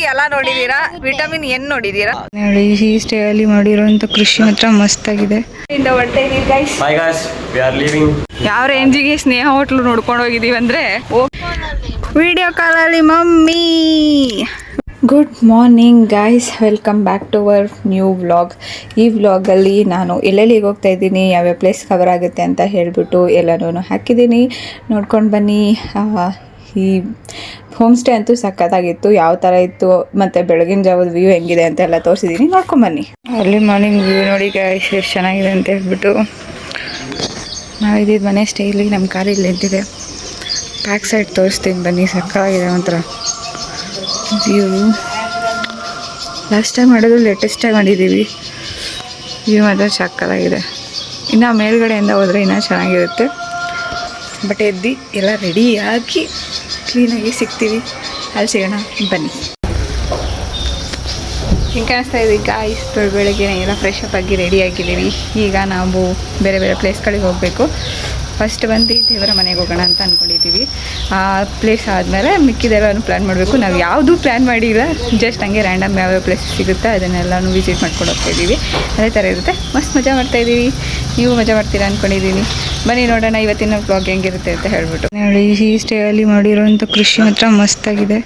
ಎಲ್ಲ ನೋಡಿದೀರಾ, vitamin N ನೋಡಿದೀರಾ ನೋಡಿ. ಈ ಸ್ಟೇ ಅಲ್ಲಿ ಮಾಡಿರೋಂಥ ಕೃಷಿ ಮಾತ್ರ ಮಸ್ತ್ ಆಗಿದೆ. ಯಾವ ರೇಂಜಿಗೆ ಸ್ನೇಹ ಹೋಟ್ಲು ನೋಡ್ಕೊಂಡು ಹೋಗಿದೀವಿ ಅಂದ್ರೆ ವಿಡಿಯೋ ಕಾಲಲ್ಲಿ mummy. Good morning guys, welcome back to our new vlog. ಈ ವ್ಲಾಗಲ್ಲಿ ನಾನು ಎಲ್ಲೆಲ್ಲಿಗೆ ಹೋಗ್ತಾ ಇದ್ದೀನಿ, ಯಾವ್ಯಾವ ಪ್ಲೇಸ್ ಕವರ್ ಆಗುತ್ತೆ ಅಂತ ಹೇಳಿಬಿಟ್ಟು ಎಲ್ಲನೂ ಹಾಕಿದ್ದೀನಿ, ನೋಡ್ಕೊಂಡು ಬನ್ನಿ. ಈ ಹೋಮ್ ಸ್ಟೇ ಅಂತೂ ಸಖತ್ತಾಗಿತ್ತು, ಯಾವ ಥರ ಇತ್ತು ಮತ್ತು ಬೆಳಗಿನ ಜಾವದ ವ್ಯೂ ಹೆಂಗಿದೆ ಅಂತ ಎಲ್ಲ ತೋರಿಸಿದ್ದೀನಿ, ನೋಡ್ಕೊಂಬನ್ನಿ. ಅರ್ಲಿ ಮಾರ್ನಿಂಗ್ ವ್ಯೂ ನೋಡಿ ಗೈಸ್ ಎಷ್ಟು ಚೆನ್ನಾಗಿದೆ ಅಂತ ಹೇಳ್ಬಿಟ್ಟು ನಾವಿದ್ದಿದ್ದು ಮನೆ ಸ್ಟೇಲಿ ನಮ್ಮ ಕಾರ್ ಇಲ್ಲಿ ನಿಂತಿದೆ. ಬ್ಯಾಕ್ ಸೈಡ್ ತೋರಿಸ್ತೀನಿ ಬನ್ನಿ, ಸಖತ್ತಾಗಿದೆ ಒಂಥರ ವ್ಯೂ. ಲಾಸ್ಟ್ ಟೈಮ್ ಮಾಡೋದು ಲೇಟೆಸ್ಟಾಗಿ ಮಾಡಿದ್ದೀವಿ, ವ್ಯೂ ಮಾತ್ರ ಸಖತ್ತಾಗಿದೆ. ಇನ್ನು ಮೇಲ್ಗಡೆಯಿಂದ ಹೋದರೆ ಇನ್ನೂ ಚೆನ್ನಾಗಿರುತ್ತೆ. ಬಟ್ ಎದ್ದು ಎಲ್ಲ ರೆಡಿಯಾಗಿ ಕ್ಲೀನಾಗಿ ಸಿಗ್ತೀವಿ, ಅಲ್ಲಿ ಸಿಗೋಣ ಬನ್ನಿ. ಹಿಂಗೆ ಕಾಣಿಸ್ತಾ ಇದ್ದೀವಿ ಗಾಯ್ಸ್, ಬೆಳಗ್ಗೆ ಎಲ್ಲ ಫ್ರೆಶ್ ಅಪ್ ಆಗಿ ರೆಡಿ ಆಗಿದ್ದೀವಿ. ಈಗ ನಾವು ಬೇರೆ ಬೇರೆ ಪ್ಲೇಸ್ಗಳಿಗೆ ಹೋಗಬೇಕು. ಫಸ್ಟ್ ಬಂದು ದೇವರ ಮನೆಗೆ ಹೋಗೋಣ ಅಂತ ಅಂದ್ಕೊಂಡಿದ್ದೀವಿ. ಆ ಪ್ಲೇಸ್ ಆದಮೇಲೆ ಮಿಕ್ಕಿದೆಲ್ಲನೂ ಪ್ಲ್ಯಾನ್ ಮಾಡಬೇಕು. ನಾವು ಯಾವುದೂ ಪ್ಲ್ಯಾನ್ ಮಾಡಿಲ್ಲ, ಜಸ್ಟ್ ಹಂಗೆ ರ್ಯಾಂಡಮ್ ಯಾವ್ಯಾವ ಪ್ಲೇಸ್ ಸಿಗುತ್ತೆ ಅದನ್ನೆಲ್ಲನೂ ವಿಸಿಟ್ ಮಾಡ್ಕೊಂಡು ಹೋಗ್ತಾಯಿದ್ದೀವಿ. ಅದೇ ಥರ ಇರುತ್ತೆ, ಮಸ್ತ್ ಮಜಾ ಮಾಡ್ತಾಯಿದ್ದೀವಿ. ನೀವು ಮಜಾ ಮಾಡ್ತೀರಾ ಅಂದ್ಕೊಂಡಿದ್ದೀನಿ. ಬನ್ನಿ ನೋಡೋಣ ಇವತ್ತಿನ ವ್ಲಾಗ್ ಹೆಂಗಿರುತ್ತೆ ಅಂತ ಹೇಳ್ಬಿಟ್ಟು. ನೋಡಿ ಈ ಸ್ಟೇ ಅಲ್ಲಿ ಮಾಡಿರೋಂಥ ಕೃಷಿ ಮಾತ್ರ ಮಸ್ತಾಗಿದೆ.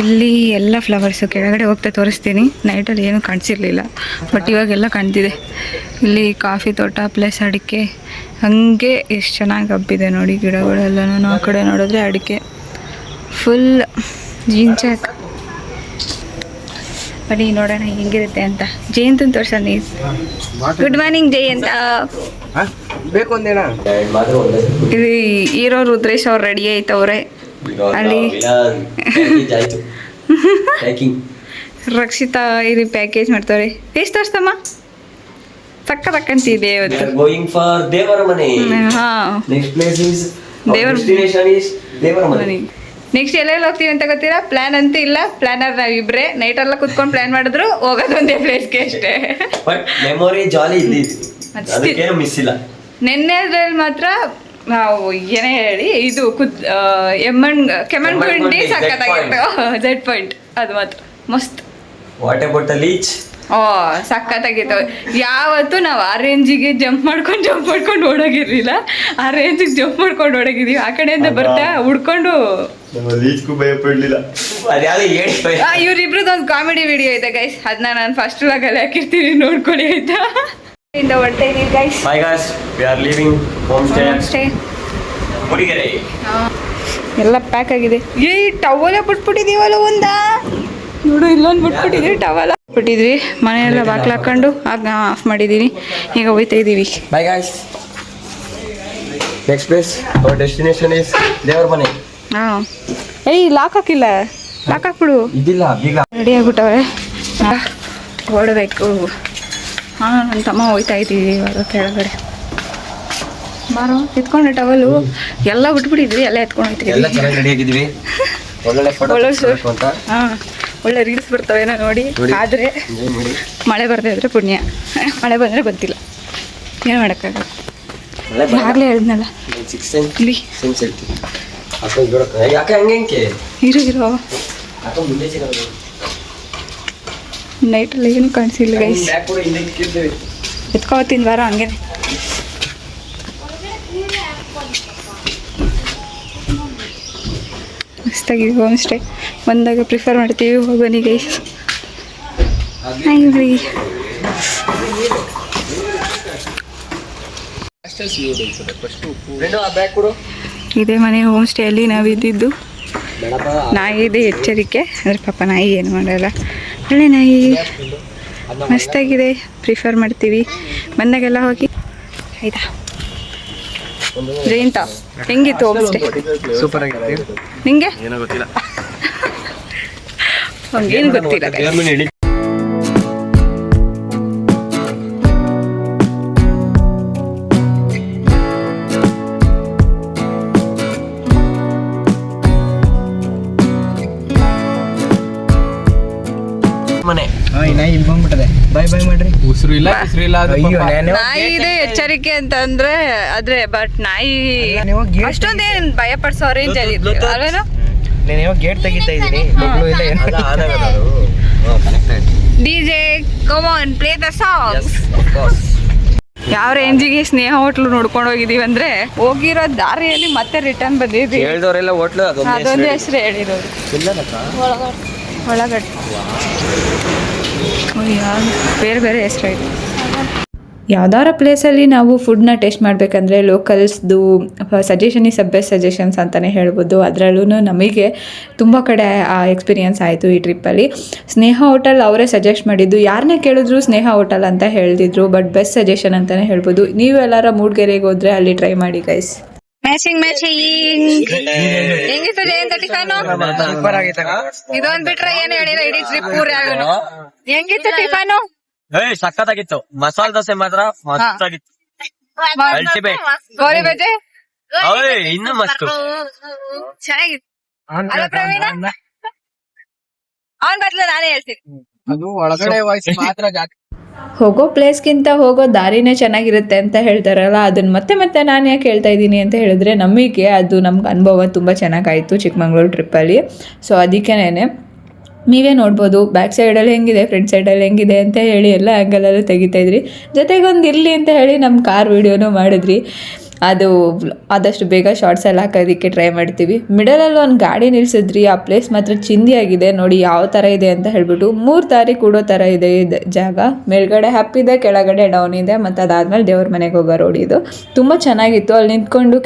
ಇಲ್ಲಿ ಎಲ್ಲ ಫ್ಲವರ್ಸು ಕೆಳಗಡೆ ಹೋಗ್ತಾ ತೋರಿಸ್ತೀನಿ. ನೈಟಲ್ಲಿ ಏನೂ ಕಾಣಿಸಿರ್ಲಿಲ್ಲ, ಬಟ್ ಇವಾಗೆಲ್ಲ ಕಾಣ್ತಿದೆ. ಇಲ್ಲಿ ಕಾಫಿ ತೋಟ ಪ್ಲಸ್ ಅಡಿಕೆ, ಹಾಗೆ ಎಷ್ಟು ಚೆನ್ನಾಗಿ ಹಬ್ಬಿದೆ ನೋಡಿ ಗಿಡಗಳೆಲ್ಲನೂ. ಆ ಕಡೆ ನೋಡಿದ್ರೆ ಅಡಿಕೆ ಫುಲ್ ಜೀನ್ಚಾಕ್. ಬನ್ನಿ ನೋಡೋಣ ಹೆಂಗಿರುತ್ತೆ ಅಂತ. ಜಯಂತನ ತೋರ್ಸ ನೀವು. Good morning Jayant. ಇಲ್ಲಿ ಹೀರೋ ರುದ್ರೇಶ್ ಅವ್ರು ರೆಡಿ ಆಯ್ತವ್ರೆ. ಅಲ್ಲಿ ರಕ್ಷಿತಾ ಇಲ್ಲಿ ಪ್ಯಾಕೇಜ್ ಮಾಡ್ತಾರೆ. ಎಷ್ಟು ತೋರಿಸ್ತಮ್ಮ? ಸಕ್ಕತ್ತಕ್ಕಂತಿದೆ ಇವತ್ತು. ದೇವರ ಮನೆ. ನೆಕ್ಸ್ಟ್ ಎಲ್ಲೆಲ್ಲಿ ಹೋಗ್ತೀವಿ ಅಂತ ಗೊತ್ತಿಲ್ಲ, ಪ್ಲಾನ್ ಅಂತೂ ಇಲ್ಲ. ಪ್ಲಾನರ್ ನಾವಿಬ್ರೆ ನೈಟೆಲ್ಲ ಕುತ್ಕೊಂಡು ಪ್ಲಾನ್ ಮಾಡಿದ್ರು ಹೋಗೋದು ಒಂದೇ ಪ್ಲೇಸ್ಗೆ ಅಷ್ಟೇ. ನೆನ್ನೆದ್ರಲ್ಲಿ ಮಾತ್ರ ನಾವು ಏನೇ ಹೇಳಿ ಇದು ಕೆಮ್ಮಣ್ಗುಂಡಿ ಸಖತ್ತಾಗಿತ್ತು. ಜೆಡ್ ಪಾಯಿಂಟ್ ಅದು ಮಾತ್ರ ಮಸ್ತ್. ಸಖತ್ತಾಗಿತ್ತು. ಯಾವತ್ತು ನಾವು ಆ ರೇಂಜಿಗೆ ಜಂಪ್ ಮಾಡ್ಕೊಂಡು ಓಡೋಗಿರ್ಲಿಲ್ಲ, ಆ ರೇಂಜಿಗೆ ಜಂಪ್ ಮಾಡ್ಕೊಂಡು ಓಡೋಗಿದೀವಿ. ಆ ಕಡೆಯಿಂದ ಬರ್ತಾ ಹುಡ್ಕೊಂಡು ಇವ್ರಿಬ್ರದ್ದು ಒಂದು ಕಾಮಿಡಿ ವಿಡಿಯೋ ಇದೆ ಗೈಸ್, ಅದನ್ನ ನಾನು ಫಸ್ಟ್ ವ್ಲಾಗಲ್ಲಿ ಹಾಕಿರ್ತೀನಿ, ನೋಡ್ಕೊಳ್ಳಿ ಆಯ್ತಾ. ಹೊರಡ್ತಾ ಇದೀವಿ ಗೈಸ್. ಎಲ್ಲ ಪ್ಯಾಕ್ ಆಗಿದೆ. ಟವಲ ಬಿಟ್ಬಿಟ್ಟಿದೀವಲ್ಲ ಒಂದ ನೋಡು, ಇಲ್ಲೊಂದು ಬಿಟ್ಬಿಟ್ಟಿದ್ವಿ, ಟವಲ ಬಿಟ್ಟಿದ್ವಿ. ಮನೆಯೆಲ್ಲ ಬಾಕ್ಲು ಹಾಕೊಂಡು ಆಗ ಆಫ್ ಮಾಡಿದ್ದೀನಿ. ಈಗ ಹೋಗ್ತಾ ಇದ್ದೀವಿ. Bye guys. Next place our destination is ದೇವರ ಮನೆ. ಲಾಕ್ ಹಾಕಿಲ್ಲ, ಲಾಕ್ ಹಾಕ್ಬಿಡು. ಇದಿಲ್ಲ ಬೀಗ. ರೆಡಿ ಆಗ್ಬಿಟ್ಟವ್ರೆ, ಹೊರಡಬೇಕು. ನನ್ನ ತಮ್ಮ ಹೋಗ್ತಾ ಇದ್ದೀವಿ ಇವಾಗ ಕೆಳಗಡೆ. ಬಾರೋ ಎತ್ಕೊಂಡು ಟವಲು ಎಲ್ಲ ಬಿಟ್ಬಿಟ್ಟಿದ್ವಿ, ಎಲ್ಲ ಎತ್ಕೊಂಡು ಹೋಗ್ತಿದ್ವಿ. ಒಳ್ಳೆ ರೀಲ್ಸ್ ಬರ್ತವೇನೋ ನೋಡಿ. ಆದರೆ ಮಳೆ ಬರ್ತಾ ಇದ್ರೆ ಪುಣ್ಯ, ಮಳೆ ಬಂದರೆ ಗೊತ್ತಿಲ್ಲ, ಏನು ಮಾಡೋಕ್ಕಾಗಲ್ಲ. ಆಗಲೇ ಹೇಳಿದ್ನಲ್ಲ ಇರೋ ನೈಟಲ್ಲಿ ಏನು ಕಾಣಿಸಿಲ್ಲ ಗೈಸ್. ಎತ್ಕೊತೀನಿ ಬಾರೋ ಹಂಗೇನೆ. ಮಸ್ತಾಗಿದೆ ಹೋಮ್ ಸ್ಟೇ. ಬಂದಾಗ ಪ್ರಿಫರ್ ಮಾಡ್ತೀವಿ, ಹೋಗೋನಿ ಗೈಸ್. ಇದೇ ಮನೆ ಹೋಮ್ ಸ್ಟೇಯಲ್ಲಿ ನಾವಿದ್ದಿದ್ದು. ನಾಯಿ ಇದೆ ಎಚ್ಚರಿಕೆ, ಅಂದರೆ ಪಾಪ ನಾಯಿ ಏನು ಮಾಡಲ್ಲ, ಒಳ್ಳೆ ನಾಯಿ. ಮಸ್ತಾಗಿದೆ, ಪ್ರಿಫರ್ ಮಾಡ್ತೀವಿ. ಬಂದಾಗೆಲ್ಲ ಹೋಗಿ ಆಯ್ತಾ. ಜಯಂತ ಹೆಂಗಿತ್ತು ಹೋಮ್ ಸ್ಟೇ? ಸೂಪರ್ ಆಗಿದೆ. ನಿಂಗೆ ಹಂಗೇನು ಗೊತ್ತಿಲ್ಲ. ಮನೆ ನಾಯಿ ಬಂದ್ಬಿಟ್ಟದೆ. ಬಾಯ್ ಬಾಯ್ ಮಾಡ್ರಿ. ಉಸಿರು ಇಲ್ಲ ನಾಯಿ ಇದೆ ಎಚ್ಚರಿಕೆ ಅಂತ ಅಂದ್ರೆ, ಆದ್ರೆ ಬಟ್ ನಾಯಿ ಅಷ್ಟೊಂದೇನು ಭಯ ಪಡಿಸೋ ರೇಂಜ್ ಅಲ್ಲಿ ಅಲ್ವೇನೋ. ನೀನು ಗೇಟ್ ತೆಗಿತಾ ಇದ್ದೀನಿ ಮಗಳು ಇಲ್ಲ ಏನು DJ, come on, play the song. ಯಾವ ರೇಂಜಿಗೆ ಸ್ನೇಹ ಹೋಟ್ಲು ನೋಡ್ಕೊಂಡು ಹೋಗಿದೀವಿ ಅಂದ್ರೆ ಹೋಗಿರೋ ದಾರಿಯಲ್ಲಿ ಮತ್ತೆ ರಿಟರ್ನ್ ಬಂದಿದ್ವಿ. ಹೇಳ್ದವರೆಲ್ಲ ಹೋಟ್ಲು ಅದೊಂದು ಹೆಸರು ಹೇಳಿರೋದು ಒಳಗಡೆ. ಬೇರೆ ಬೇರೆ ಹೆಸರು ಇದೆ. ಯಾವ್ದಾರ ಪ್ಲೇಸಲ್ಲಿ ನಾವು ಫುಡ್ನ ಟೇಸ್ಟ್ ಮಾಡಬೇಕಂದ್ರೆ ಲೋಕಲ್ಸ್ದು ಸಜೆಷನ್ ಈಸ್ ಬೆಸ್ಟ್ ಸಜೆಷನ್ಸ್ ಅಂತಲೇ ಹೇಳ್ಬೋದು. ಅದರಲ್ಲೂ ನಮಗೆ ತುಂಬ ಕಡೆ ಆ ಎಕ್ಸ್ಪೀರಿಯನ್ಸ್ ಆಯಿತು ಈ ಟ್ರಿಪ್ಪಲ್ಲಿ. ಸ್ನೇಹ ಹೋಟೆಲ್ ಅವರೇ ಸಜೆಸ್ಟ್ ಮಾಡಿದ್ದು, ಯಾರನ್ನೇ ಕೇಳಿದ್ರು ಸ್ನೇಹ ಹೋಟೆಲ್ ಅಂತ ಹೇಳ್ತಿದ್ರು. ಬಟ್ ಬೆಸ್ಟ್ ಸಜೆಷನ್ ಅಂತಲೇ ಹೇಳ್ಬೋದು. ನೀವು ಎಲ್ಲಾರ ಮೂಡ್ಗೆರೆಗೆ ಹೋದರೆ ಅಲ್ಲಿ ಟ್ರೈ ಮಾಡಿ ಗೈಸ್. ಮ್ಯಾಚಿಂಗ್ ಹೆಂಗಿತ್ತು ಜಯಂತ ಟಿಫನು? ಇದೊಂದ್ ಬಿಟ್ರೆ ಏನು ಹೇಳಿಲ್ಲ ಇಡೀ ಟ್ರಿಪ್ ಹೆಂಗಿತ್ತು ಟಿಫನು? ಸಕ್ಕತ್ತಾಗಿತ್ತು. ಮಸಾಲೆ ದೋಸೆ ಮಾತ್ರ ಮಸ್ತಾಗಿತ್ತು. ಅಲ್ಟಿಮೇಟ್. ಗೋರಿ ಬಜೆ ಇನ್ನು ಮಸ್ತು ಚೆನ್ನಾಗಿತ್ತು. ಅಲ್ಲ ಪ್ರವೀಣ, ಅವನ್ ಬದ್ಲು ನಾನೇ ಹೇಳ್ತೀನಿ. ಅದು ಒಳಗಡೆ ವಾಯ್ಸ್ ಮಾತ್ರ ಜಾಸ್ತಿ. ಹೋಗೋ ಪ್ಲೇಸ್ಗಿಂತ ಹೋಗೋ ದಾರಿನೇ ಚೆನ್ನಾಗಿರುತ್ತೆ ಅಂತ ಹೇಳ್ತಾರಲ್ಲ, ಅದನ್ನು ಮತ್ತೆ ನಾನು ಯಾಕೆ ಹೇಳ್ತಾ ಇದ್ದೀನಿ ಅಂತ ಹೇಳಿದ್ರೆ, ನಮಗೆ ಅದು ನಮ್ಗೆ ಅನುಭವ ತುಂಬ ಚೆನ್ನಾಗಾಯಿತು ಚಿಕ್ಕಮಂಗ್ಳೂರು ಟ್ರಿಪ್ಪಲ್ಲಿ. ಸೊ ಅದಕ್ಕೇನೆ ನೀವೇ ನೋಡ್ಬೋದು ಬ್ಯಾಕ್ ಸೈಡಲ್ಲಿ ಹೆಂಗಿದೆ, ಫ್ರಂಟ್ ಸೈಡಲ್ಲಿ ಹೆಂಗಿದೆ ಅಂತ ಹೇಳಿ ಎಲ್ಲ ಆ್ಯಂಗಲಲ್ಲೂ ತೆಗಿತಾಯಿದ್ರಿ. ಜೊತೆಗೊಂದು ಇರಲಿ ಅಂತ ಹೇಳಿ ನಮ್ಮ ಕಾರ್ ವೀಡಿಯೋನೂ ಮಾಡಿದ್ರಿ. ಅದು ಆದಷ್ಟು ಬೇಗ ಶಾರ್ಟ್ಸ್ ಎಲ್ಲ ಹಾಕೋದಕ್ಕೆ ಟ್ರೈ ಮಾಡ್ತೀವಿ. ಮಿಡಲಲ್ಲಿ ಒಂದು ಗಾಡಿ ನಿಲ್ಸಿದ್ರಿ. ಆ ಪ್ಲೇಸ್ ಮಾತ್ರ ಚಿಂದಿಯಾಗಿದೆ ನೋಡಿ ಯಾವ ಥರ ಇದೆ ಅಂತ ಹೇಳ್ಬಿಟ್ಟು. 3 ದಾರಿ ಕೂಡೋ ಥರ ಇದೆ ಇದು ಜಾಗ. ಮೇಲ್ಗಡೆ ಹ್ಯಾಪ್ ಇದೆ, ಕೆಳಗಡೆ ಡೌನ್ ಇದೆ, ಮತ್ತು ಅದಾದಮೇಲೆ ದೇವ್ರ ಮನೆಗೆ ಹೋಗೋ ರೋಡ್ ಇದು. ತುಂಬ ಚೆನ್ನಾಗಿತ್ತು. ಅಲ್ಲಿ ನಿಂತ್ಕೊಂಡು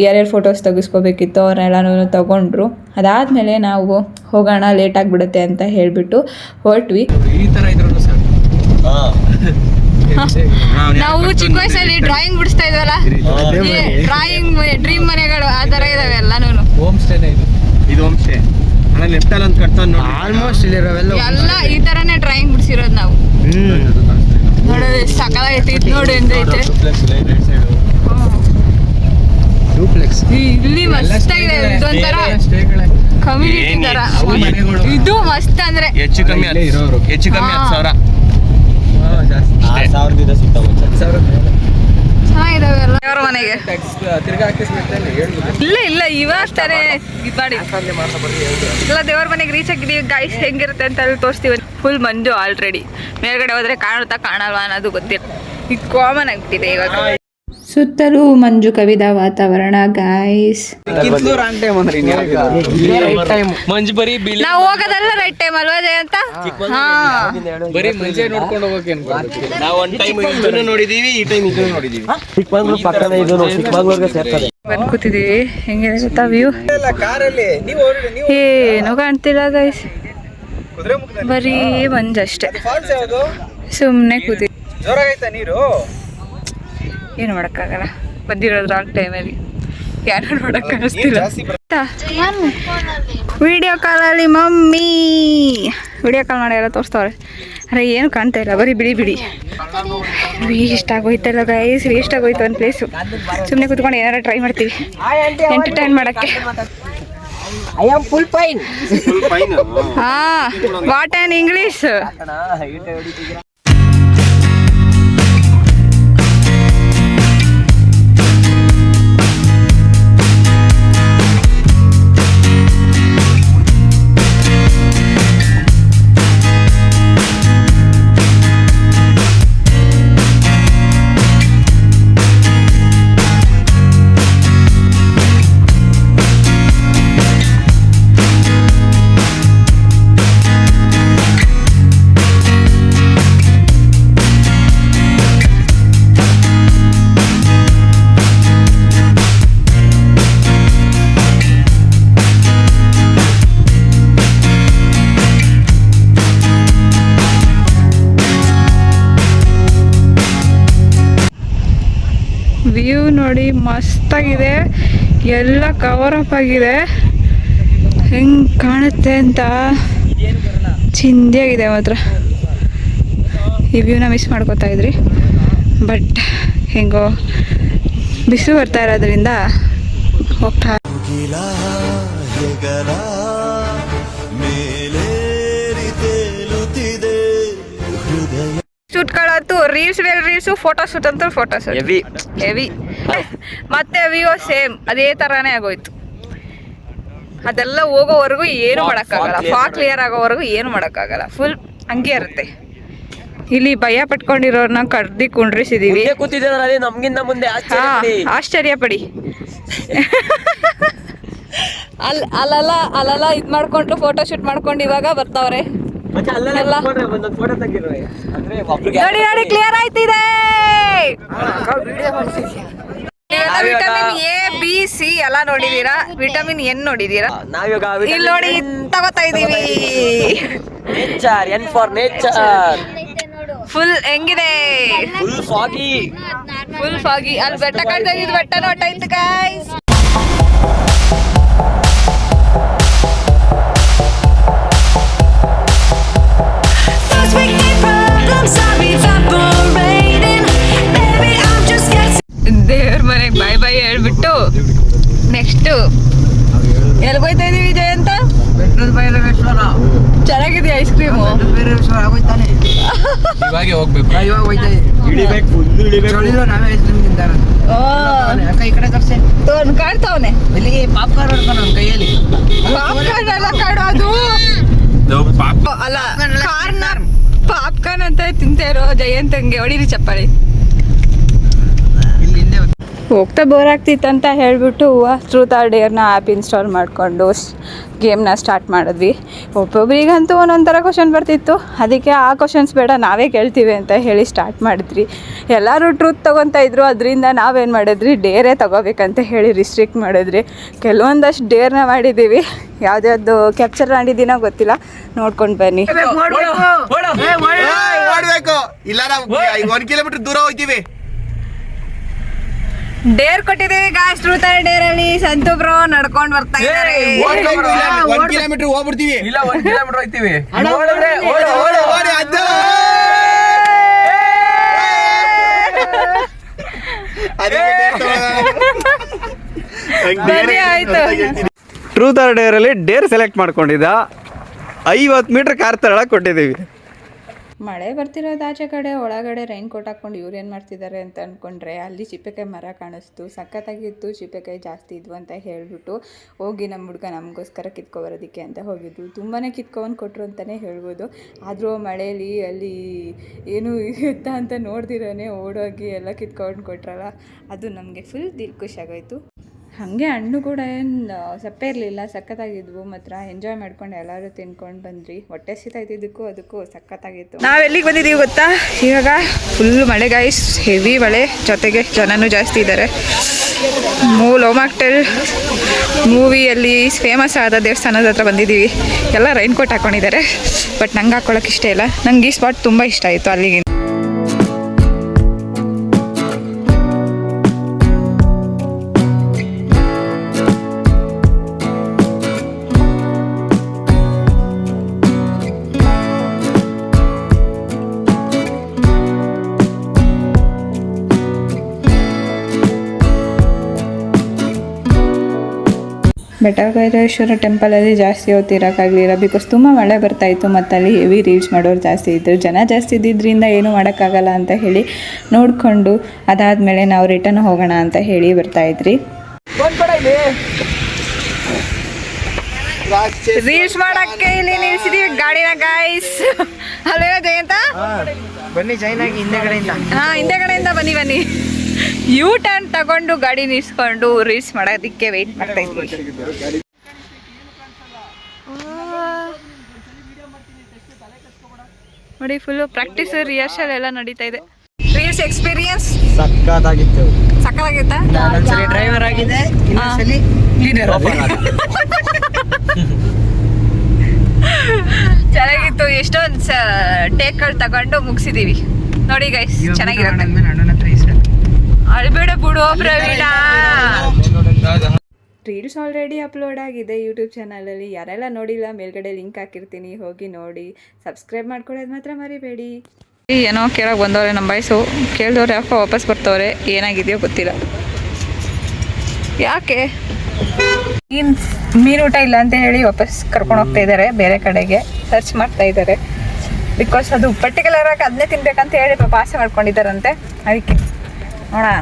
ಯಾರ್ಯಾರು ಫೋಟೋಸ್ ತೆಗಿಸ್ಕೋಬೇಕಿತ್ತು ಅವ್ರನ್ನೆಲ್ಲನೂ ತೊಗೊಂಡ್ರು. ಅದಾದಮೇಲೆ ನಾವು ಹೋಗೋಣ ಲೇಟ್ ಆಗಿಬಿಡುತ್ತೆ ಅಂತ ಹೇಳಿಬಿಟ್ಟು ಹೊರಟ್ವಿ. ಈ ಥರ ಇದ್ರು ಸರ್ ನಾವು ಚಿಕ್ಕ ವಯಸ್ಸಲ್ಲಿ ಡ್ರಾಯಿಂಗ್ ಬಿಡಿಸ್ತಾ ಇದ್ವಲ್ಲ, ಡ್ರಾಯಿಂಗ್ ಡ್ರೀಮ್ ಮನೆಗಳು ಆ ತರ ಇದಾವೆ ಎಲ್ಲಾನು. ಹೋಮ್ ಸ್ಟೇನೇ ಇದು ಹೋಮ್ ಸ್ಟೇ. ಲೆಫ್ಟ್ ಅಲ್ಲಿ ಒಂದು ಕಟ್ತಾ ಆಲ್ಮೋಸ್ಟ್ ಇಲ್ಲಿರೋವೆಲ್ಲ ಎಲ್ಲ ಈ ತರನೇ ಡ್ರಾಯಿಂಗ್ ಬಿಡಿಸಿರೋದು ನಾವು. ನೋಡಿ ಸಕಲಾಗೈತಿ ಇದು ನೋಡಿ ಅಂದ್ರೆ ಐತೆ. ಡೂಪ್ಲೆಕ್ಸ್ ಇಲ್ಲಿ ಮಸ್ತ್ ಆಗಿದೆ. ಇದೊಂಥರ ಕಮ್ಯುನಿಟಿ ತರ. ಇದು ಮಸ್ತ್ ಅಂದ್ರೆ ಹೆಚ್ಚು ಕಮ್ಮಿ ಇರೋರು 10,000 ಚೆನ್ನಾಗಿದಾವೆ ಎಲ್ಲ. ದೇವರ ಮನೆಗೆ ತಿರ್ಗಾ ಹಾಕಿಸ್ಬಿಡ್ತೇನೆ. ಇಲ್ಲ ಇವಾಗ ತಾನೇ ಮಾಡಿ ಎಲ್ಲ ದೇವರ ಮನೆಗೆ ರೀಚ್ ಆಗಿದ್ದೀವಿ ಗೈಸ್. ಹೆಂಗಿರುತ್ತೆ ಅಂತ ಅಲ್ಲಿ ತೋರಿಸ್ತೀವಿ. ಫುಲ್ ಮಂಜು ಆಲ್ರೆಡಿ. ಮೇಲ್ಗಡೆ ಹೋದ್ರೆ ಕಾಣುತ್ತಾ ಕಾಣಲ್ವಾ ಅನ್ನೋದು ಗೊತ್ತಿಲ್ಲ. ಈಗ ಕಾಮನ್ ಆಗ್ಬಿಟ್ಟಿದೆ ಇವಾಗ. ಸುತ್ತಲೂ ಮಂಜು ಕವಿದ ವಾತಾವರಣ ಗೈಸ್. ಮಂಜು ಬರೀ ನಾವು ಹೋಗೋದೆಲ್ಲ ರೈಟ್ ಟೈಮ್ ಅಲ್ವಾ ಜಯಂತ? ಬರೀ ಮುಂಚೆ ನೋಡ್ಕೊಂಡು ಹೋಗಕ್ಕೆ ನಾವು ಒಂದು ಟೈಮ್ ಇದನ್ನು ನೋಡಿದೀವಿ, ಈ ಟೈಮ್ ಇದನ್ನು ನೋಡಿದೀವಿ. ಚಿಕ್ಕಮಂಗ್ಳೂರು ಪಕ್ಕನೇ ಇದು, ಚಿಕ್ಕಮಂಗ್ಳೂರ್ಗೆ ಸೇರ್ತದೆ. ಬಂದು ಕೂತಿದೀವಿ. ಹೆಂಗಿದೆ ಗೊತ್ತಾ ವ್ಯೂ? ಏನು ಕಾಣ್ತಿಲ್ಲ ಗೈಸ್, ಬರೀ ಮಂಜಷ್ಟೇ. ಸುಮ್ಮನೆ ಕೂತಿ ನೀರು ಏನು ಮಾಡೋಕ್ಕಾಗಲ್ಲ. ಬಂದಿರೋದು ರಾಂಗ್ ಟೈಮಲ್ಲಿ ಯಾರು ನೋಡಕ್ ಕಾಣಿಸ್ತಿಲ್ಲ. ವಿಡಿಯೋ ಕಾಲಲ್ಲಿ ಮಮ್ಮಿ ವಿಡಿಯೋ ಕಾಲ್ ಮಾಡಿ ಎಲ್ಲ ತೋರಿಸ್ತವ್ರೆ. ಅರೆ ಏನು ಕಾಣ್ತಾ ಇಲ್ಲ, ಬರೀ ಬಿಡಿ. ಇಷ್ಟ ಆಗೋಯ್ತಲ್ಲ ಗೈಸ್, ವೇಸ್ಟ್ ಆಗೋಯ್ತು ಒಂದು ಪ್ಲೇಸು. ಸುಮ್ಮನೆ ಕೂತ್ಕೊಂಡು ಏನಾರ ಟ್ರೈ ಮಾಡ್ತೀವಿ ಎಂಟರ್ಟೈನ್ ಮಾಡೋಕ್ಕೆ. What an English. ವ್ಯೂ ನೋಡಿ ಮಸ್ತಾಗಿದೆ. ಎಲ್ಲ ಕವರ್ ಅಪ್ ಆಗಿದೆ. ಹೆಂಗೆ ಕಾಣುತ್ತೆ ಅಂತ ಚಿಂದಿಯಾಗಿದೆ ಮಾತ್ರ. ಈ ವ್ಯೂನ ಮಿಸ್ ಮಾಡ್ಕೋತಾ ಇದ್ರಿ. ಬಟ್ ಹೆಂಗೋ ಬಿಸಿಲು ಬರ್ತಾ ಇರೋದ್ರಿಂದ ಹೋಗ್ತಾ. ಶೂಟ್ಗಳಂತೂ ರೀಲ್ಸು, ಫೋಟೋ ಶೂಟ್ ಅಂತೂ ಫೋಟೋ ಶೂಟ್ ಹೆವಿ. ಮತ್ತೆ ವ್ಯೂ ಸೇಮ್ ಅದೇ ಥರನೇ ಆಗೋಯ್ತು. ಅದೆಲ್ಲ ಹೋಗೋವರೆಗೂ ಏನು ಮಾಡೋಕ್ಕಾಗಲ್ಲ. ಫಾಗ್ ಕ್ಲಿಯರ್ ಆಗೋವರೆಗೂ ಏನು ಮಾಡೋಕ್ಕಾಗಲ್ಲ. ಫುಲ್ ಹಂಗೆ ಇರುತ್ತೆ. ಇಲ್ಲಿ ಭಯ ಪಟ್ಕೊಂಡಿರೋರ್ನ ಕರ್ದಿ ಕುಂಡ್ರಿಸಿದೀವಿ. ಕೂತಿದ್ದಾರೆ ನಮ್ಗಿಂತ ಮುಂದೆ ಆಶ್ಚರ್ಯ ಪಡಿ. ಅಲ್ಲೆಲ್ಲ ಇದ್ ಮಾಡ್ಕೊಂಡು ಫೋಟೋ ಶೂಟ್ ಮಾಡ್ಕೊಂಡು ಇವಾಗ ಬರ್ತಾವ್ರೆ. ನೋಡಿ ಕ್ಲಿಯರ್ ಆಯ್ತಿದೆ. ವಿಟಮಿನ್ ಎ ಬಿ ಸಿ ಎಲ್ಲ ನೋಡಿದೀರಾ, ವಿಟಮಿನ್ ಎನ್ ನೋಡಿದೀರಾ, ಇಲ್ಲಿ ನೋಡಿ ತಗೋತಾ ಇದೀವಿ. Nature N for nature. Full ಹೆಂಗಿದೆ? Full foggy. ಅಲ್ಲಿ ಬೆಟ್ಟ ಕಾಣ್ತಾ ಇದ್ದು, ಬೆಟ್ಟ ನೋಟಾಯ್ತು ಗೈಸ್. ದೇವ್ರ ಮನೆಗೆ ಬಾಯ್ ಬಾಯ್ ಹೇಳ್ಬಿಟ್ಟು ನೆಕ್ಸ್ಟ್ ಎಲ್ಲಿ ಹೋಯ್ತಾ ಇದೀವಿ ವಿಜಯ್ ಅಂತ? ಚೆನ್ನಾಗಿದೆ ಐಸ್ ಕ್ರೀಮು. ಇವಾಗ ಹೋಗ್ಬೇಕು. ಕಾಡ್ತಾವನೆ ಕೈಯಲ್ಲಿ ಅಲ್ಲ, ಕಾರ್ನ ಪಾಪ್ಕಾರ್ನ್ ಅಂತ ತಿಂತಾ ಇರೋ ಜಯಂತಂಗೆ ಹೊಡೀರಿ ಚಪ್ಪಾಳಿ. ಹೋಗ್ತಾ ಬೋರ್ ಆಗ್ತಿತ್ತಂತ ಹೇಳ್ಬಿಟ್ಟು ಟ್ರೂತ್ ಆರ್ ಡೇರ್ನ ಆ್ಯಪ್ ಇನ್ಸ್ಟಾಲ್ ಮಾಡಿಕೊಂಡು ಗೇಮ್ನ ಸ್ಟಾರ್ಟ್ ಮಾಡಿದ್ವಿ. ಒಬ್ಬೊಬ್ರಿಗಂತೂ ಒಂದೊಂಥರ ಕ್ವಶನ್ ಬರ್ತಿತ್ತು. ಅದಕ್ಕೆ ಆ ಕ್ವಶನ್ಸ್ ಬೇಡ, ನಾವೇ ಕೇಳ್ತೀವಿ ಅಂತ ಹೇಳಿ ಸ್ಟಾರ್ಟ್ ಮಾಡಿದ್ರಿ. ಎಲ್ಲರೂ ಟ್ರೂತ್ ತೊಗೊತಾ ಇದ್ರು. ಅದರಿಂದ ನಾವೇನು ಮಾಡಿದ್ರಿ, ಡೇರೇ ತೊಗೋಬೇಕಂತ ಹೇಳಿ ರಿಸ್ಟ್ರಿಕ್ಟ್ ಮಾಡಿದ್ರಿ. ಕೆಲವೊಂದಷ್ಟು ಡೇರ್ನ ಮಾಡಿದ್ದೀವಿ. ಯಾವುದ್ಯಾವ್ದು ಕ್ಯಾಪ್ಚರ್ ಮಾಡಿದ್ದೀನೋ ಗೊತ್ತಿಲ್ಲ, ನೋಡ್ಕೊಂಡು ಬನ್ನಿ. ಇಲ್ಲ, ನಾವು 1 ಕಿಲೋಮೀಟರ್ ದೂರ ಹೋಗ್ತೀವಿ. ಡೇರ್ ಕೊಟ್ಟಿದ್ದೀವಿ ಗಾಯ್ಸ್. ಟ್ರೂತ್ ಆರ್ ಡೇರ್ ಅಲ್ಲಿ ಸಂತು ಬ್ರೋ ನಡ್ಕೊಂಡು ಬರ್ತಾ ಇದ್ದಾರೆ. 1 ಕಿಲೋಮೀಟರ್ ಹೋಗ್ಬಿಡ್ತೀವಿ. ಇಲ್ಲ, 1 ಕಿಲೋಮೀಟರ್ ಹೋಗ್ತೀವಿ. ಟ್ರೂತ್ ಆರ್ ಡೇರ್ ಅಲ್ಲಿ ಡೇರ್ ಸೆಲೆಕ್ಟ್ ಮಾಡ್ಕೊಂಡಿದ್ದ 50 ಮೀಟರ್ ಕಾರ್ ತಗೊಳಕ್ ಕೊಟ್ಟಿದ್ದೀವಿ. ಮಳೆ ಬರ್ತಿರೋದು ಆಚೆ ಕಡೆ, ಒಳಗಡೆ ರೈನ್ ಕೋಟ್ ಹಾಕ್ಕೊಂಡು ಇವ್ರು ಏನು ಮಾಡ್ತಿದ್ದಾರೆ ಅಂತ ಅಂದ್ಕೊಂಡ್ರೆ, ಅಲ್ಲಿ ಚಿಪ್ಪೆಕಾಯಿ ಮರ ಕಾಣಿಸ್ತು. ಸಖತ್ತಾಗಿತ್ತು, ಚಿಪ್ಪೆಕಾಯಿ ಜಾಸ್ತಿ ಇದ್ವು ಅಂತ ಹೇಳಿಬಿಟ್ಟು ಹೋಗಿ ನಮ್ಮ ಹುಡುಗ ನಮಗೋಸ್ಕರ ಕಿತ್ಕೊಬರೋದಕ್ಕೆ ಅಂತ ಹೋಗಿದ್ದು. ತುಂಬಾ ಕಿತ್ಕೊಂಡು ಕೊಟ್ಟರು ಅಂತಲೇ ಹೇಳ್ಬೋದು. ಆದರೂ ಮಳೆಯಲ್ಲಿ ಅಲ್ಲಿ ಏನು ಎತ್ತ ಅಂತ ನೋಡ್ದಿರೋನೆ ಓಡೋಗಿ ಎಲ್ಲ ಕಿತ್ಕೊಂಡು ಕೊಟ್ರಲ್ಲ, ಅದು ನಮಗೆ ಫುಲ್ ದಿಲ್ ಖುಷಿಯಾಗೋಯ್ತು. ಹಾಗೆ ಹಣ್ಣು ಕೂಡ ಏನು ಸಪ್ಪೆ ಇರಲಿಲ್ಲ, ಸಖತ್ತಾಗಿದ್ವು. ಮಾತ್ರ ಎಂಜಾಯ್ ಮಾಡ್ಕೊಂಡು ಎಲ್ಲರೂ ತಿನ್ಕೊಂಡು ಬಂದ್ರಿ. ಹೊಟ್ಟೆ ಸಿತಾಯ್ತಿದ್ದಕ್ಕೂ ಅದಕ್ಕೂ ಸಖತ್ತಾಗಿತ್ತು. ನಾವು ಎಲ್ಲಿಗೆ ಬಂದಿದ್ದೀವಿ ಗೊತ್ತಾ? ಇವಾಗ ಫುಲ್ ಮಳೆ ಗಾಯ್ಸ್, ಹೆವಿ ಮಳೆ, ಜೊತೆಗೆ ಜನನೂ ಜಾಸ್ತಿ ಇದ್ದಾರೆ. ಲೋಮಾಕ್ಟೆಲ್ ಮೂವಿಯಲ್ಲಿ ಫೇಮಸ್ ಆದ ದೇವಸ್ಥಾನದ ಹತ್ರ ಬಂದಿದ್ದೀವಿ. ಎಲ್ಲ ರೈನ್ ಕೋಟ್ ಹಾಕ್ಕೊಂಡಿದ್ದಾರೆ, ಬಟ್ ನಂಗೆ ಹಾಕ್ಕೊಳ್ಳೋಕೆ ಇಷ್ಟ ಇಲ್ಲ. ನಂಗೆ ಈ ಸ್ಪಾಟ್ ತುಂಬ ಇಷ್ಟ ಆಯಿತು. ಅಲ್ಲಿಗೆ ಬೆಟ್ಟಭೈರವೇಶ್ವರ ಟೆಂಪಲಲ್ಲಿ ಜಾಸ್ತಿ ಹೊತ್ತಿರೋಕ್ಕಾಗಲಿಲ್ಲ, ಬಿಕಾಸ್ ತುಂಬ ಮಳೆ ಬರ್ತಾಯಿತ್ತು. ಮತ್ತು ಅಲ್ಲಿ ಹೆವಿ ರೀಲ್ಸ್ ಮಾಡೋರು ಜಾಸ್ತಿ ಇದ್ದರು. ಜನ ಜಾಸ್ತಿ ಇದ್ದಿದ್ದರಿಂದ ಏನೂ ಮಾಡೋಕ್ಕಾಗಲ್ಲ ಅಂತ ಹೇಳಿ ನೋಡಿಕೊಂಡು ಅದಾದಮೇಲೆ ನಾವು ರಿಟರ್ನ್ ಹೋಗೋಣ ಅಂತ ಹೇಳಿ ಬರ್ತಾಯಿದ್ರಿ. ರೀಲ್ಸ್ ಮಾಡೋಕ್ಕೆ ಇಲ್ಲಿ ನಿಲ್ಸಿದೀವಿ ಗಾಡಿನ ಗಾಯ್ಸ್. ಅಲ್ಲೇನೋ ಜಯಂತ, ಬನ್ನಿ ಚೈನಾಗಿ ಹಿಂದೆಗಡೆಯಿಂದ ಬನ್ನಿ. ಯೂ ಟರ್ನ್ ತಗೊಂಡು ಗಾಡಿ ನಿಲ್ಸ್ಕೊಂಡು ರೀಲ್ಸ್ ಮಾಡೋದಕ್ಕೆ ವೆಯ್ಟ್ ಮಾಡ್ತಾ ಇದ್ವಿ. ನೋಡಿ, ಫುಲ್ಲು ಪ್ರಾಕ್ಟೀಸ್, ರಿಹರ್ಸಲ್ ಎಲ್ಲ ನಡೀತಾ ಇದೆ. Reels experience ಸಕ್ಕತ್ತಾಗಿತ್ತಾ? ಡ್ರೈವರ್ ಆಗಿದೆ, ಚೆನ್ನಾಗಿತ್ತು. ಎಷ್ಟೊಂದು ಟೇಕ್ಗಳು ತಗೊಂಡು ಮುಗಿಸಿದೀವಿ ನೋಡಿ ಗೈಸ್, ಚೆನ್ನಾಗಿರುತ್ತೆ. ಅಳ್ಬೇಡ ಬಿಡು ಪ್ರವೀಣ. ರೀಲ್ಸ್ ಆಲ್ರೆಡಿ ಅಪ್ಲೋಡ್ ಆಗಿದೆ ಯೂಟ್ಯೂಬ್ ಚಾನಲಲ್ಲಿ. ಯಾರೆಲ್ಲ ನೋಡಿಲ್ಲ, ಮೇಲ್ಗಡೆ ಲಿಂಕ್ ಹಾಕಿರ್ತೀನಿ, ಹೋಗಿ ನೋಡಿ. ಸಬ್ಸ್ಕ್ರೈಬ್ ಮಾಡ್ಕೊಳ್ಳೋದು ಮಾತ್ರ ಮರಿಬೇಡಿ. ಏನೋ ಕೇಳೋಕೆ ಬಂದವ್ರೆ ನಮ್ಮ ಬಾಯ್ಸು. ಕೇಳಿದವ್ರು ಯಾಕೋ ವಾಪಸ್ ಬರ್ತವ್ರೆ, ಏನಾಗಿದೆಯೋ ಗೊತ್ತಿಲ್ಲ. ಯಾಕೆ ಮೀನೂಟ ಇಲ್ಲ ಅಂತ ಹೇಳಿ ವಾಪಸ್ ಕರ್ಕೊಂಡು ಹೋಗ್ತಾ ಇದ್ದಾರೆ ಬೇರೆ ಕಡೆಗೆ. ಸರ್ಚ್ ಮಾಡ್ತಾ ಇದ್ದಾರೆ, ಬಿಕಾಸ್ ಅದು ಪರ್ಟಿಕ್ಯುಲರ್ ಆಗಿ ಅದನ್ನೇ ತಿನ್ಬೇಕಂತ ಹೇಳಿ ಪಾಪ ಆಸೆ ಮಾಡ್ಕೊಂಡಿದ್ದಾರಂತೆ. ಅದಕ್ಕೆ ನೋಡೋಣ.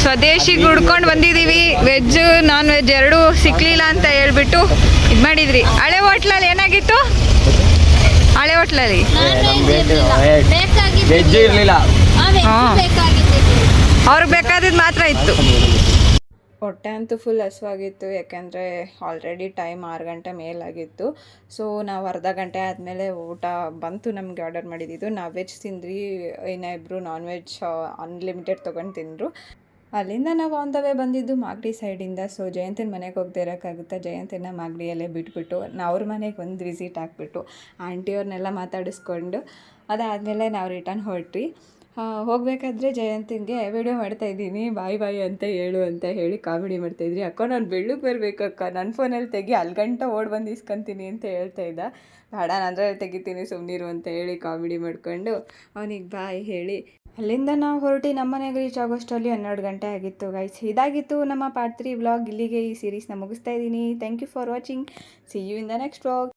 ಸ್ವದೇಶಿಗೆ ಹುಡ್ಕೊಂಡು ಬಂದಿದ್ದೀವಿ. ವೆಜ್ ನಾನ್ ವೆಜ್ ಎರಡೂ ಸಿಕ್ಲಿಲ್ಲ ಅಂತ ಹೇಳ್ಬಿಟ್ಟು ಇದು ಮಾಡಿದ್ರಿ. ಹಳೆ ಹೋಟ್ಲಲ್ಲಿ ಏನಾಗಿತ್ತು? ಹಳೆ ಹೋಟ್ಲಲ್ಲಿ ವೆಜ್ ಇರ್ಲಿಲ್ಲ. ಅವ್ರಿಗೆ ಬೇಕಾದಿದ್ದು ಮಾತ್ರ ಇತ್ತು. ಹೊಟ್ಟೆ ಅಂತೂ ಫುಲ್ ಹಸುವಾಗಿತ್ತು, ಯಾಕೆಂದರೆ ಆಲ್ರೆಡಿ ಟೈಮ್ 6 ಗಂಟೆ ಮೇಲಾಗಿತ್ತು. ಸೊ ನಾವು ಅರ್ಧ ಗಂಟೆ ಆದಮೇಲೆ ಊಟ ಬಂತು. ನಮಗೆ ಆರ್ಡರ್ ಮಾಡಿದ್ದು ನಾವು ವೆಜ್ ತಿಂದ್ರಿ, ಇನ್ನಿಬ್ಬರು ನಾನ್ ವೆಜ್ ಅನ್ಲಿಮಿಟೆಡ್ ತೊಗೊಂಡು ತಿಂದರು. ಅಲ್ಲಿಂದ ನಾವು ಆನ್ ದ ವೇ ಬಂದಿದ್ದು ಮಾಗಡಿ ಸೈಡಿಂದ. ಸೊ ಜಯಂತಿನ ಮನೆಗೆ ಹೋಗದೆ ಇರೋಕ್ಕಾಗುತ್ತೆ, ಜಯಂತಿನ ಮಾಗಡಿಯಲ್ಲೇ ಬಿಟ್ಬಿಟ್ಟು ಅವ್ರ ಮನೆಗೆ ಒಂದು ವಿಸಿಟ್ ಹಾಕ್ಬಿಟ್ಟು ಆಂಟಿಯವ್ರನ್ನೆಲ್ಲ ಮಾತಾಡಿಸ್ಕೊಂಡು ಅದಾದಮೇಲೆ ನಾವು ರಿಟರ್ನ್ ಹೊರಟ್ವಿ. ಹೋಗಬೇಕಾದ್ರೆ ಜಯಂತಿಗೆ ವಿಡಿಯೋ ಮಾಡ್ತಾಯಿದ್ದೀನಿ, ಬಾಯ್ ಬಾಯ್ ಅಂತ ಹೇಳು ಅಂತ ಹೇಳಿ ಕಾಮಿಡಿ ಮಾಡ್ತಾಯಿದ್ರಿ. ಅಕ್ಕ ನಾನು ಬೆಳ್ಳಗೆ ಬರಬೇಕಕ್ಕ, ನನ್ನ ಫೋನಲ್ಲಿ ತೆಗಿ, ಅಲ್ಗಂಟ ಓಡ್ ಬಂದು ಇಸ್ಕೊತೀನಿ ಅಂತ ಹೇಳ್ತಾಯಿದ್ದ. ಬೇಡ ಅಂದರೆ ತೆಗಿತೀನಿ ಸುಮ್ಮನಿರು ಅಂತ ಹೇಳಿ ಕಾಮಿಡಿ ಮಾಡಿಕೊಂಡು ಅವನಿಗೆ ಬಾಯ್ ಹೇಳಿ ಅಲ್ಲಿಂದ ನಾವು ಹೊರಟಿ ನಮ್ಮ ಮನೆಗೆ ರೀಚ್ ಆಗೋಷ್ಟರಲ್ಲಿ 12 ಗಂಟೆ ಆಗಿತ್ತು ಗೈಸ್. ಇದಾಗಿತ್ತು ನಮ್ಮ ಪಾರ್ಟ್ 3 ವ್ಲಾಗ್. ಇಲ್ಲಿಗೆ ಈ ಸೀರೀಸ್ನ ಮುಗಿಸ್ತಾ ಇದ್ದೀನಿ. Thank you for watching. See you in the next vlog.